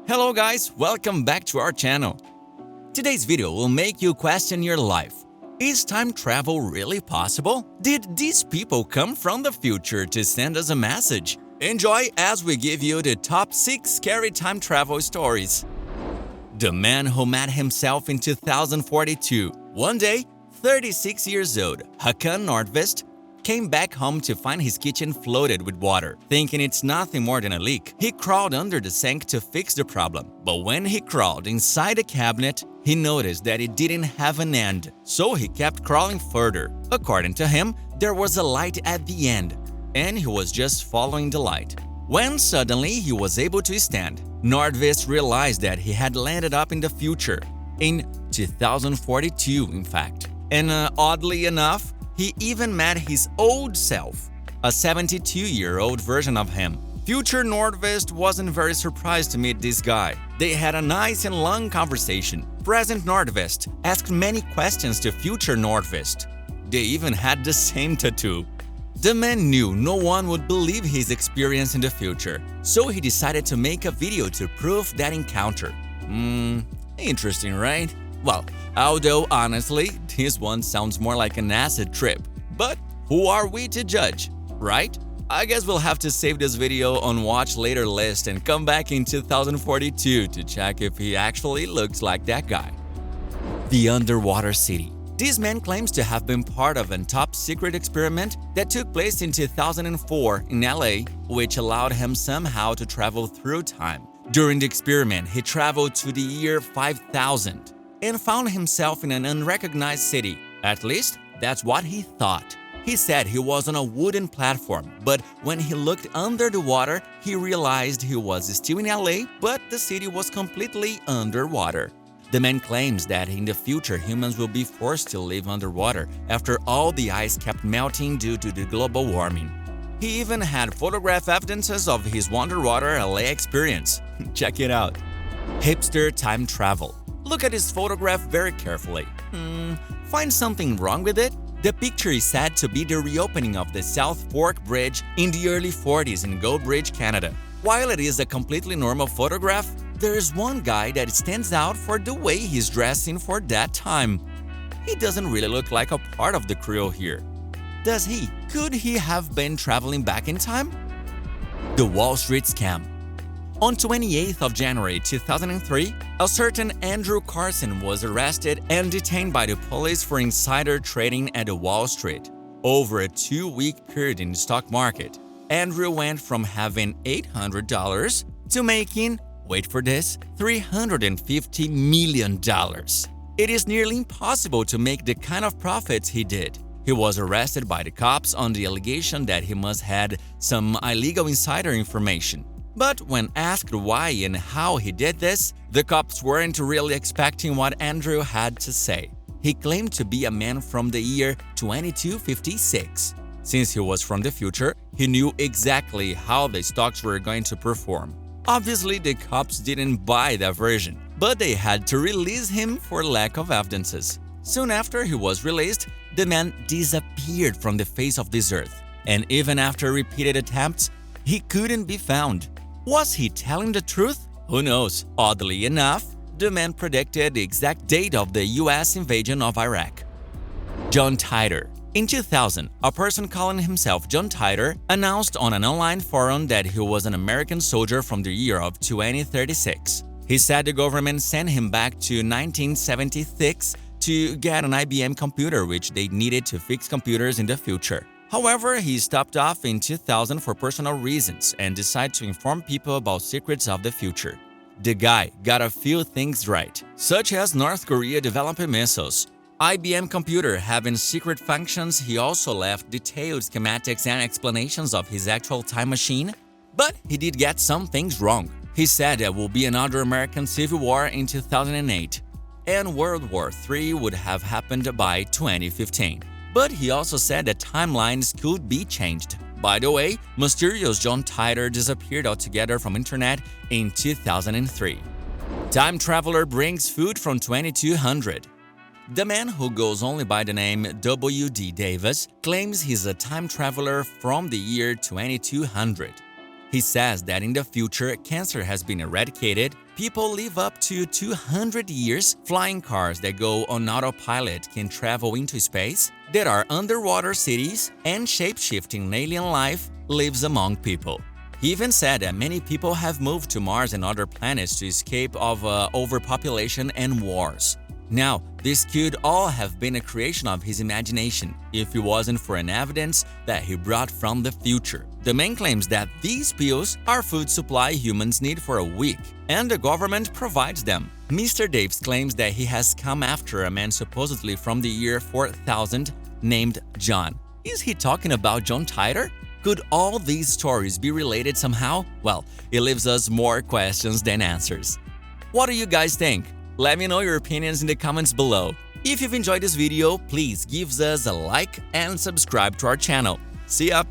Hello guys, welcome back to our channel. Today's video will make you question your life. Is time travel really possible? Did these people come from the future to send us a message? Enjoy as we give you the top 6 scary time travel stories. The man who met himself in 2042. One day, 36 years old, Hakan Nordvest came back home to find his kitchen flooded with water. Thinking it's nothing more than a leak, he crawled under the sink to fix the problem. But when he crawled inside the cabinet, he noticed that it didn't have an end, so he kept crawling further. According to him, there was a light at the end, and he was just following the light. When suddenly he was able to stand, Nordvest realized that he had landed up in the future, in 2042 in fact. And oddly enough, he even met his old self, a 72-year-old version of him. Future Nordvest wasn't very surprised to meet this guy. They had a nice and long conversation. Present Nordvest asked many questions to future Nordvest. They even had the same tattoo. The man knew no one would believe his experience in the future, so he decided to make a video to prove that encounter. Interesting, right? Well, although honestly, this one sounds more like an acid trip. But who are we to judge, right? I guess we'll have to save this video on watch later list and come back in 2042 to check if he actually looks like that guy. The Underwater City. This man claims to have been part of a top-secret experiment that took place in 2004 in LA, which allowed him somehow to travel through time. During the experiment, he traveled to the year 5000 and found himself in an unrecognized city. At least, that's what he thought. He said he was on a wooden platform, but when he looked under the water, he realized he was still in LA, but the city was completely underwater. The man claims that in the future humans will be forced to live underwater after all the ice kept melting due to the global warming. He even had photograph evidences of his underwater LA experience. Check it out. Hipster time travel. Look at his photograph very carefully. Find something wrong with it? The picture is said to be the reopening of the South Fork Bridge in the early 40s in Goldbridge, Canada. While it is a completely normal photograph, there is one guy that stands out for the way he's dressing for that time. He doesn't really look like a part of the crew here. Does he? Could he have been traveling back in time? The Wall Street Scam. On 28th of January 2003, a certain Andrew Carson was arrested and detained by the police for insider trading at the Wall Street. Over a 2-week period in the stock market, Andrew went from having $800 to making, wait for this, $350 million. It is nearly impossible to make the kind of profits he did. He was arrested by the cops on the allegation that he must had some illegal insider information. But when asked why and how he did this, the cops weren't really expecting what Andrew had to say. He claimed to be a man from the year 2256. Since he was from the future, he knew exactly how the stocks were going to perform. Obviously, the cops didn't buy that version, but they had to release him for lack of evidences. Soon after he was released, the man disappeared from the face of this earth, and even after repeated attempts, he couldn't be found. Was he telling the truth? Who knows? Oddly enough, the man predicted the exact date of the US invasion of Iraq. John Titor. In 2000, a person calling himself John Titor announced on an online forum that he was an American soldier from the year of 2036. He said the government sent him back to 1976 to get an IBM computer which they needed to fix computers in the future. However, he stopped off in 2000 for personal reasons and decided to inform people about secrets of the future. The guy got a few things right, such as North Korea developing missiles, IBM computer having secret functions. He also left detailed schematics and explanations of his actual time machine. But he did get some things wrong. He said there will be another American Civil War in 2008, and World War III would have happened by 2015. But he also said that timelines could be changed. By the way, mysterious John Titor disappeared altogether from internet in 2003. Time traveler brings food from 2200. The man who goes only by the name W.D. Davis claims he's a time traveler from the year 2200. He says that in the future, cancer has been eradicated, people live up to 200 years, flying cars that go on autopilot can travel into space, there are underwater cities, and shape-shifting alien life lives among people. He even said that many people have moved to Mars and other planets to escape of overpopulation and wars. Now, this could all have been a creation of his imagination if it wasn't for an evidence that he brought from the future. The man claims that these pills are food supply humans need for a week, and the government provides them. Mr. Davis claims that he has come after a man supposedly from the year 4000 named John. Is he talking about John Titor? Could all these stories be related somehow? Well, it leaves us more questions than answers. What do you guys think? Let me know your opinions in the comments below. If you've enjoyed this video, please give us a like and subscribe to our channel. See ya!